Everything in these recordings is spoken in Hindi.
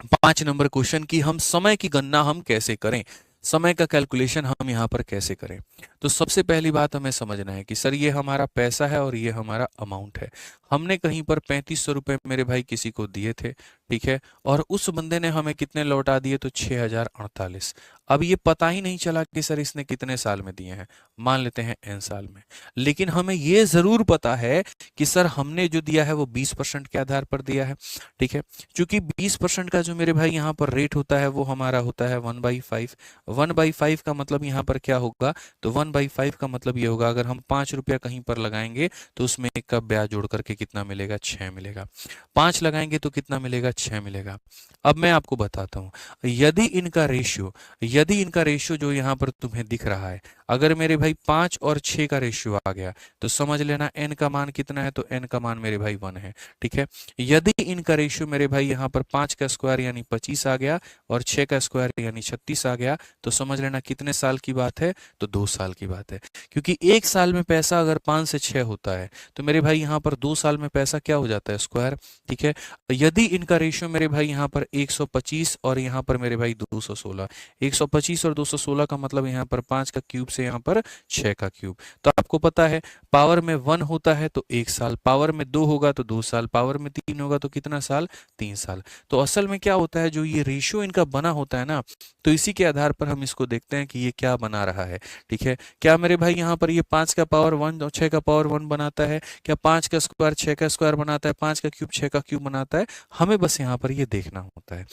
5 नंबर क्वेश्चन की हम समय की गणना हम कैसे करें, समय का कैलकुलेशन हम यहाँ पर कैसे करें। तो सबसे पहली बात हमें समझना है कि सर ये हमारा पैसा है और ये हमारा अमाउंट है। हमने कहीं पर 3500 रुपये मेरे भाई किसी को दिए थे, ठीक है, और उस बंदे ने हमें कितने लौटा दिए, तो 6048। अब ये पता ही नहीं चला कि सर इसने कितने साल में दिए हैं, मान लेते हैं n साल में। लेकिन हमें ये ज़रूर पता है कि सर हमने जो दिया है वो 20% के आधार पर दिया है, ठीक है। चूंकि 20% का जो मेरे भाई यहाँ पर रेट होता है वो हमारा होता है 1/5। 1/5 का मतलब यहाँ पर क्या होगा, तो 1/5 का मतलब ये होगा, अगर हम 5 रुपया कहीं पर लगाएंगे तो उसमें 1 का ब्याज जोड़ करके कितना मिलेगा, 6 मिलेगा। 5 लगाएंगे तो कितना मिलेगा, 6 मिलेगा। अब मैं आपको बताता हूँ, यदि इनका रेशियो जो यहाँ पर तुम्हें दिख रहा है, अगर मेरे भाई 5 और 6 का रेशियो आ गया तो समझ लेना n का मान कितना है, तो n का मान मेरे भाई 1 है, ठीक है। यदि इनका रेशियो मेरे भाई यहाँ पर 5 का स्क्वायर यानी 25 आ गया और 6 का स्क्वायर यानी 36 आ गया, तो समझ लेना कितने साल की बात है, तो 2 साल की बात है। क्योंकि एक साल में पैसा अगर 5 से 6 होता है तो मेरे भाई यहाँ पर 2 साल में पैसा क्या हो जाता है, स्क्वायर, ठीक है। यदि इनका रेशियो मेरे भाई यहाँ पर 125 और यहाँ पर मेरे भाई 216, 125 और 216 का मतलब यहाँ पर 5 का क्यूब से यहाँ पर 6 का क्यूब। तो आपको पता है पावर में 1 होता है तो 1 साल, पावर में 2 होगा तो 2 साल, पावर में 3 होगा तो कितना साल, 3 साल। तो असल में क्या होता है, जो ये रेशियो इनका बना होता है ना, तो इसी के आधार पर हम इसको देखते हैं कि ये क्या बना रहा है, ठीक है। क्या मेरे भाई यहाँ पर ये 5 का पावर 1 और 6 का पावर 1 बनाता है, क्या 5 का स्क्वायर 6 का स्क्वायर बनाता है, 5 का क्यूब 6 का क्यूब बनाता है, हमें बस यहाँ पर ये देखना होता है।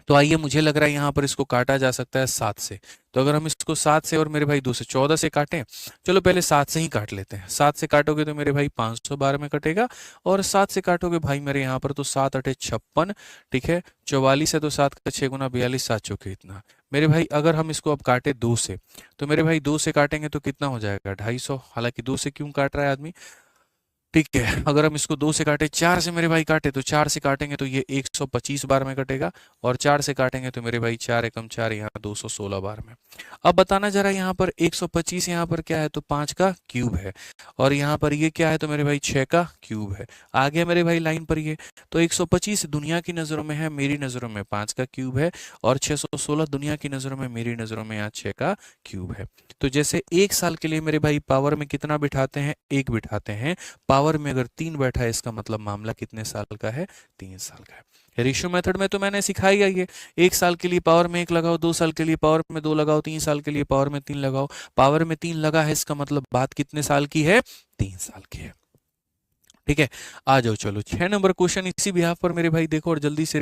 तो आइए, मुझे लग रहा है यहाँ पर इसको काटा जा सकता है 7 से। तो अगर हम इसको 7 से और मेरे भाई 2 से 14 से काटें, चलो पहले 7 से ही काट लेते हैं। 7 से काटोगे तो मेरे भाई 512 में कटेगा, और 7 से काटोगे भाई मेरे यहाँ पर तो 7 अठे 56, ठीक है। 44 है तो 7 का 6 गुना 42, 7 चौके इतना। मेरे भाई अगर हम इसको अब काटे 2 से, तो मेरे भाई 2 से काटेंगे तो कितना हो जाएगा, 250। हालांकि 2 से क्यों काट रहा है आदमी, ठीक है। अगर हम इसको 2 से काटे, 4 से मेरे भाई काटे, तो 4 से काटेंगे तो ये 125 बार में कटेगा, और 4 से काटेंगे तो मेरे भाई 4 एकम 4, यहाँ 216 बार में। अब बताना जरा, यहाँ पर 125 यहाँ पर क्या है, तो 5 का क्यूब है, और यहाँ पर ये क्या है, तो मेरे भाई 6 का क्यूब है। आ गया मेरे भाई लाइन पर ये। तो 125 दुनिया की नज़रों में है, मेरी नज़रों में 5 का क्यूब है, और 616 दुनिया की नज़रों में, मेरी नज़रों में यहाँ 6 का क्यूब है। तो जैसे 1 साल के लिए मेरे भाई पावर में कितना बिठाते हैं, 1 बिठाते हैं, पावर में अगर 3 बैठा है, इसका मतलब मामला कितने साल का है, 3 साल का है। रेशियो मेथड में तो मैंने सिखाई है ये, 1 साल के लिए पावर में 1 लगाओ, 2 साल के लिए पावर में 2 लगाओ, 3 साल के लिए पावर में 3 लगाओ। पावर में 3 लगा है, इसका मतलब बात कितने साल की है, 3 साल की है, ठीक है। आ जाओ, चलो 6 नंबर क्वेश्चन इसी बिहाफ पर मेरे भाई देखो, और जल्दी से